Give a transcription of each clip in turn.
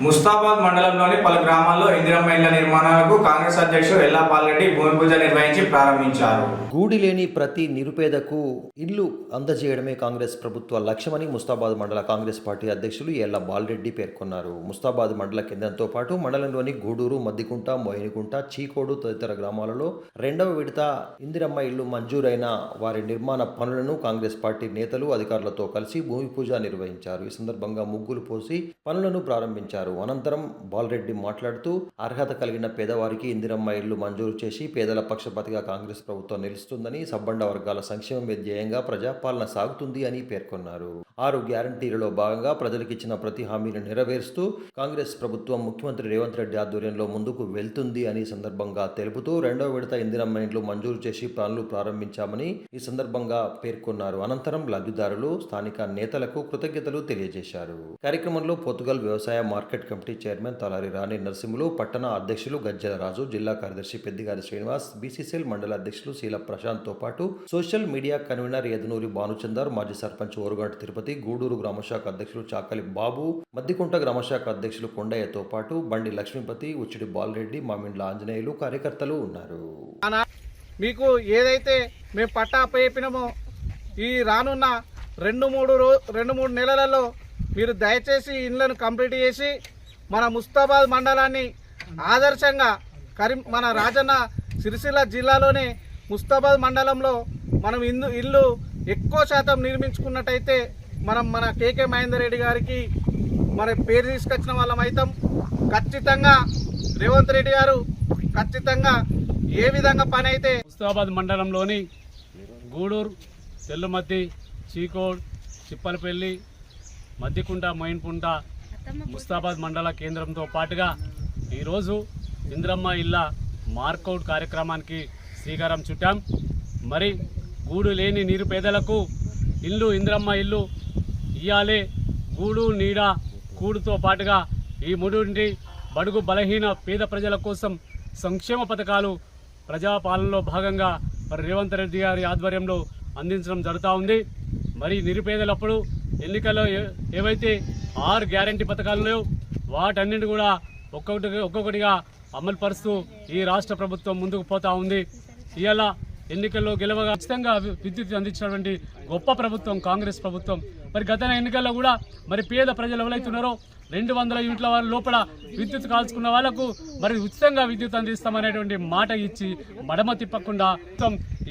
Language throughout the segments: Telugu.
ముస్తాబాద్ మండలంలోని పలు గ్రామాల్లో ఇందిరమ్మ ఇళ్ల నిర్మాణాలకు కాంగ్రెస్ అధ్యక్షుడు ఎల్లాపాల్ రెడ్డి భూమి పూజ నిర్వహించి ప్రారంభించారు. గూడి లేని ప్రతి నిరుపేదకు ఇల్లు అందజేయడమే కాంగ్రెస్ ప్రభుత్వ లక్ష్యమని ముస్తాబాద్ మండల కాంగ్రెస్ పార్టీ అధ్యక్షులు ఎల్లాపాల్ రెడ్డి పేర్కొన్నారు. ముస్తాబాద్ మండల కేంద్రంతో పాటు మండలంలోని గూడూరు, మద్దికుంట, మోయినకుంట, చీకోడు తదితర గ్రామాలలో రెండవ విడత ఇందిరమ్మ ఇల్లు మంజూరైన వారి నిర్మాణ పనులను కాంగ్రెస్ పార్టీ నేతలు అధికారులతో కలిసి భూమి పూజ నిర్వహించారు. ఈ సందర్భంగా ముగ్గులు పోసి పనులను ప్రారంభించారు. అనంతరం బాలరెడ్డి మాట్లాడుతూ అర్హత కలిగిన పేదవారికి ఇందిరమ్మ ఇల్లు మంజూరు చేసి పేదల పక్షపాతిగా కాంగ్రెస్ ప్రభుత్వం నిలుస్తుందని, సబ్బండ వర్గాల సంక్షేమమే ధ్యేయంగా ప్రజాపాలన సాగుతుంది అని పేర్కొన్నారు. 6 గ్యారంటీలలో భాగంగా ప్రజలకు ఇచ్చిన ప్రతి హామీని నెరవేరుస్తూ కాంగ్రెస్ ప్రభుత్వం ముఖ్యమంత్రి రేవంత్ రెడ్డి ఆధ్వర్యంలో ముందుకు వెళ్తుంది అని సందర్భంగా తెలుపుతూ రెండవ విడత ఇందిరమ్మ ఇండ్లు మంజూరు చేసి పనులు ప్రారంభించామని ఈ సందర్భంగా పేర్కొన్నారు. అనంతరం లబ్ధిదారులు స్థానిక నేతలకు కృతజ్ఞతలు తెలియజేశారు. కార్యక్రమంలో పోతుగల్ వ్యవసాయ మార్కెట్ కమిటీ చైర్మన్ తలారి రాణి నరసింహులు, పట్టణ అధ్యక్షులు గజ్జల రాజు, జిల్లా కార్యదర్శి పెద్దిగారి శ్రీనివాస్, బీసీసీఎల్ మండల అధ్యక్షులు శీల ప్రశాంత్ తో పాటు సోషల్ మీడియా కన్వీనర్ యదునూరి భానుచందర్, మాజీ సర్పంచ్ ఓరుగంట తిరుపతి, గూడూరు గ్రామశాఖ అధ్యక్షులు చాకలి బాబు, మద్దికుంట గ్రామశాఖ అధ్యక్షులు కొండయ్యతో పాటు బండి లక్ష్మీపతి, ఉచ్చిడి బాలరెడ్డి, మామిండ్ల ఆంజనేయులు కార్యకర్తలు ఉన్నారు. మీకు ఏదైతే మేము పట్టా చెప్పినామో ఈ రానున్న 2-3 నెలలలో మీరు దయచేసి ఇండ్లను కంప్లీట్ చేసి మన ముస్తాబాద్ మండలాన్ని ఆదర్శంగా మన రాజన్న సిరిసిల్ల జిల్లాలోనే ముస్తాబాద్ మండలంలో మనం ఇల్లు ఎక్కువ శాతం నిర్మించుకున్నట్టయితే మన కేకే మహేందర్ రెడ్డి గారికి మన పేరు తీసుకొచ్చిన వాళ్ళం అవుతాం. ఖచ్చితంగా రేవంత్ రెడ్డి గారు ఖచ్చితంగా ఏ విధంగా పని అయితే ముస్తాబాద్ మండలంలోని గూడూరు, తెల్లుమద్ది, చీకోడ్, చిప్పలపల్లి, మద్దికుంట, మోయిన్కుంట, ముస్తాబాద్ మండల కేంద్రంతో పాటుగా ఈరోజు ఇందిరమ్మ ఇళ్ళ మార్కౌట్ కార్యక్రమానికి శ్రీకారం చుట్టాం. మరి గూడు లేని నిరుపేదలకు ఇల్లు, ఇందిరమ్మ ఇల్లు ఇయ్యాలే. గూడు, నీడ, కూడుతో పాటుగా ఈ మూడింటి బడుగు బలహీన పేద ప్రజల కోసం సంక్షేమ పథకాలు ప్రజాపాలనలో భాగంగా మరి రేవంత్ రెడ్డి గారి ఆధ్వర్యంలో అందించడం జరుగుతూ ఉంది. మరి నిరుపేదలప్పుడు ఎన్నికల్లో ఏవైతే 6 గ్యారంటీ పథకాలు వాటన్నింటి కూడా ఒక్కొక్కటిగా అమలు పరుస్తూ ఈ రాష్ట్ర ప్రభుత్వం ముందుకు పోతా ఉంది. ఇవాళ ఎన్నికల్లో గెలవగా ఖచ్చితంగా విద్యుత్ అందించినటువంటి గొప్ప ప్రభుత్వం కాంగ్రెస్ ప్రభుత్వం. మరి గత ఎన్నికల్లో కూడా మరి పేద ప్రజలు ఎవరైతున్నారో 200 యూనిట్ల వారి లోపల విద్యుత్ కాల్చుకున్న వాళ్లకు మరి ఉచితంగా విద్యుత్ అందిస్తామనేటువంటి మాట ఇచ్చి మడమ తిప్పకుండా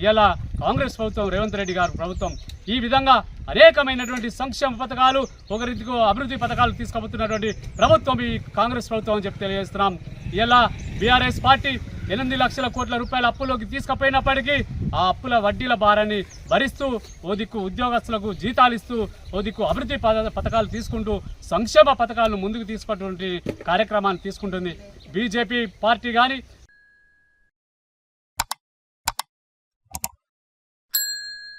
ఇలా కాంగ్రెస్ ప్రభుత్వం, రేవంత్ రెడ్డి గారు ప్రభుత్వం ఈ విధంగా అనేకమైనటువంటి సంక్షేమ పథకాలు, ఒకరికో అభివృద్ధి పథకాలు తీసుకుపోతున్నటువంటి ప్రభుత్వం ఈ కాంగ్రెస్ ప్రభుత్వం అని చెప్పి తెలియజేస్తున్నాం. ఇలా బీఆర్ఎస్ పార్టీ 8 లక్షల కోట్ల రూపాయల అప్పులోకి తీసుకుపోయినప్పటికీ ఆ అప్పుల వడ్డీల భారాన్ని భరిస్తూ ఓ దిక్కు ఉద్యోగస్తులకు జీతాలు ఇస్తూ ఓ దిక్కు అభివృద్ధి పథకాలు తీసుకుంటూ సంక్షేమ పథకాలను ముందుకు తీసుకున్నటువంటి కార్యక్రమాన్ని తీసుకుంటుంది. బీజేపీ పార్టీ కానీ